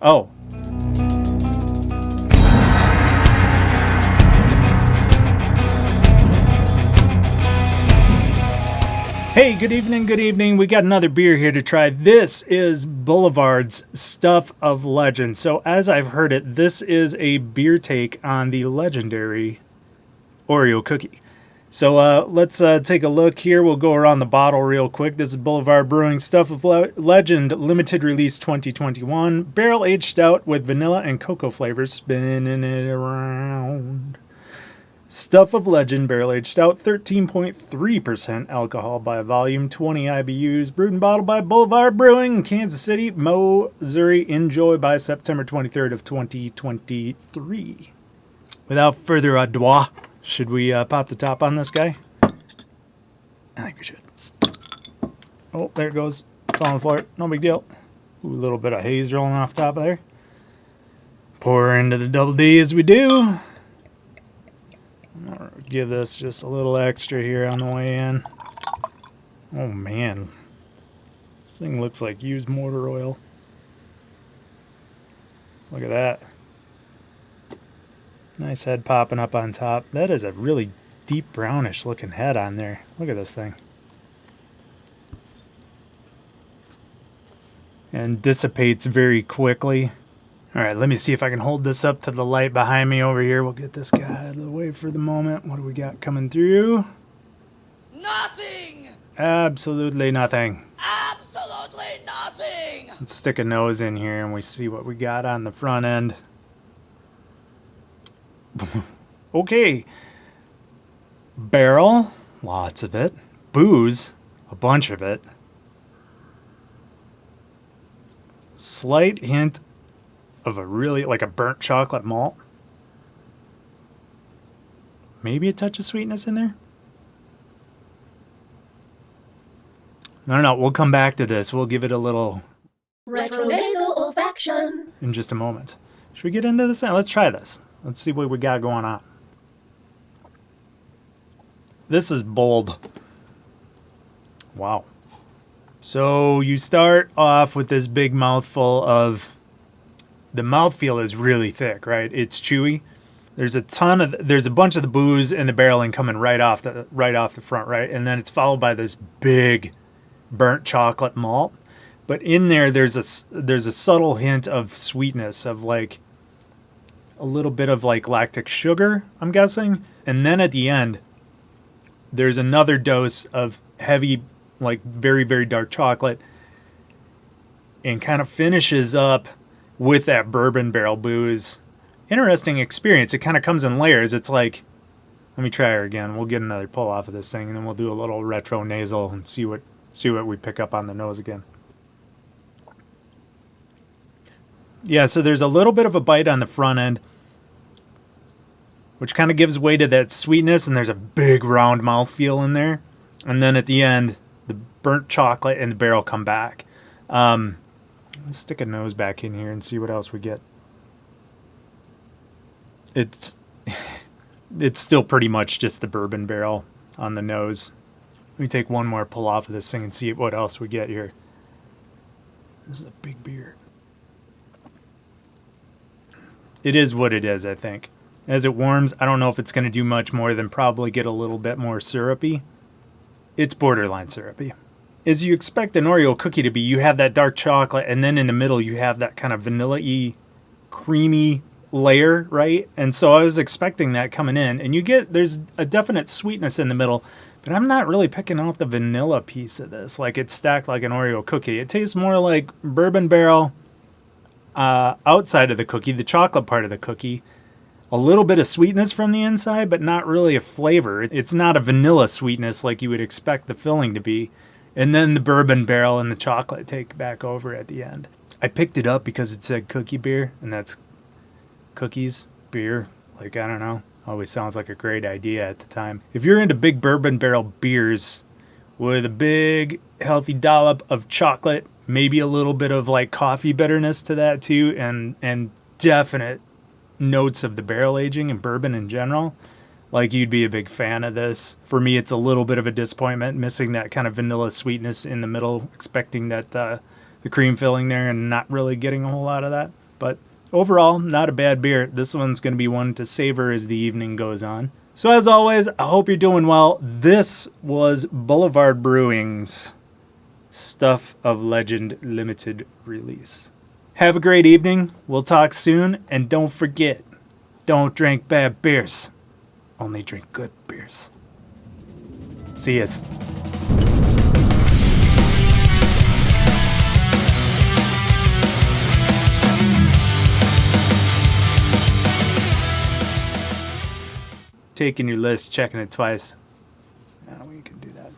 Oh. Hey, good evening, good evening. We got another beer here to try. This is Boulevard's Stuff of Legend. So as I've heard it, this is a beer take on the legendary Oreo cookie. So let's take a look here. We'll go around the bottle real quick. This is Boulevard Brewing Stuff of Legend, limited release 2021. Barrel aged stout with vanilla and cocoa flavors. Spinning it around. Stuff of Legend Barrel Aged Stout, 13.3% alcohol by volume, 20 IBUs, brewed and bottled by Boulevard Brewing, Kansas City, Missouri. Enjoy by September 23rd of 2023. Without further ado, should we pop the top on this guy? I think we should. Oh, there it goes. Fell on the floor. No big deal. Ooh, a little bit of haze rolling off the top of there. Pour into the double D as we do. I'll give this just a little extra here on the way in. Oh man, this thing looks like used motor oil. Look at that. Nice head popping up on top. That is a really deep brownish looking head on there. Look at this thing. And dissipates very quickly. Alright, let me see if I can hold this up to the light behind me over here. We'll get this guy out of the way for the moment. What do we got coming through? Nothing! Absolutely nothing. Absolutely nothing! Let's stick a nose in here and we see what we got on the front end. Okay. Barrel, lots of it. Booze, a bunch of it. Slight hint of a really, like a burnt chocolate malt. Maybe a touch of sweetness in there. No, we'll come back to this. We'll give it a little retronasal olfaction in just a moment. Should we get into this? Let's try this. Let's see what we got going on. This is bold. Wow. So you start off with this big mouthful of, the mouthfeel is really thick, right? It's chewy. There's a bunch of the booze and the barreling coming right off the front, right? And then it's followed by this big burnt chocolate malt. But in there, there's a subtle hint of sweetness, of like a little bit of like lactic sugar, I'm guessing. And then at the end, there's another dose of heavy, like very, very dark chocolate, and kind of finishes up with that bourbon barrel booze. Interesting experience. It kind of comes in layers. It's like, let me try her again. We'll get another pull off of this thing, and then we'll do a little retro nasal and see what we pick up on the nose again. Yeah, so there's a little bit of a bite on the front end, which kind of gives way to that sweetness, and there's a big round mouthfeel in there. And then at the end, the burnt chocolate and the barrel come back. Let's stick a nose back in here and see what else we get. It's still pretty much just the bourbon barrel on the nose. Let me take one more pull off of this thing and see what else we get here. This is a big beer. It is what it is, I think. As it warms, I don't know if it's going to do much more than probably get a little bit more syrupy. It's borderline syrupy. As you expect an Oreo cookie to be, you have that dark chocolate, and then in the middle you have that kind of vanilla-y, creamy layer, right? And so I was expecting that coming in, and there's a definite sweetness in the middle, but I'm not really picking out the vanilla piece of this. Like, it's stacked like an Oreo cookie. It tastes more like bourbon barrel outside of the cookie, the chocolate part of the cookie. A little bit of sweetness from the inside, but not really a flavor. It's not a vanilla sweetness like you would expect the filling to be. And then the bourbon barrel and the chocolate take back over at the end. I picked it up because it said cookie beer, and that's cookies, beer. Like, I don't know. Always sounds like a great idea at the time. If you're into big bourbon barrel beers with a big healthy dollop of chocolate, maybe a little bit of like coffee bitterness to that too, and definite notes of the barrel aging and bourbon in general, like, you'd be a big fan of this. For me, it's a little bit of a disappointment, missing that kind of vanilla sweetness in the middle, expecting that the cream filling there and not really getting a whole lot of that. But overall, not a bad beer. This one's going to be one to savor as the evening goes on. So as always, I hope you're doing well. This was Boulevard Brewing's Stuff of Legend limited release. Have a great evening. We'll talk soon. And don't forget, don't drink bad beers. Only drink good beers. See yas. Taking your list, checking it twice. Now we can do that.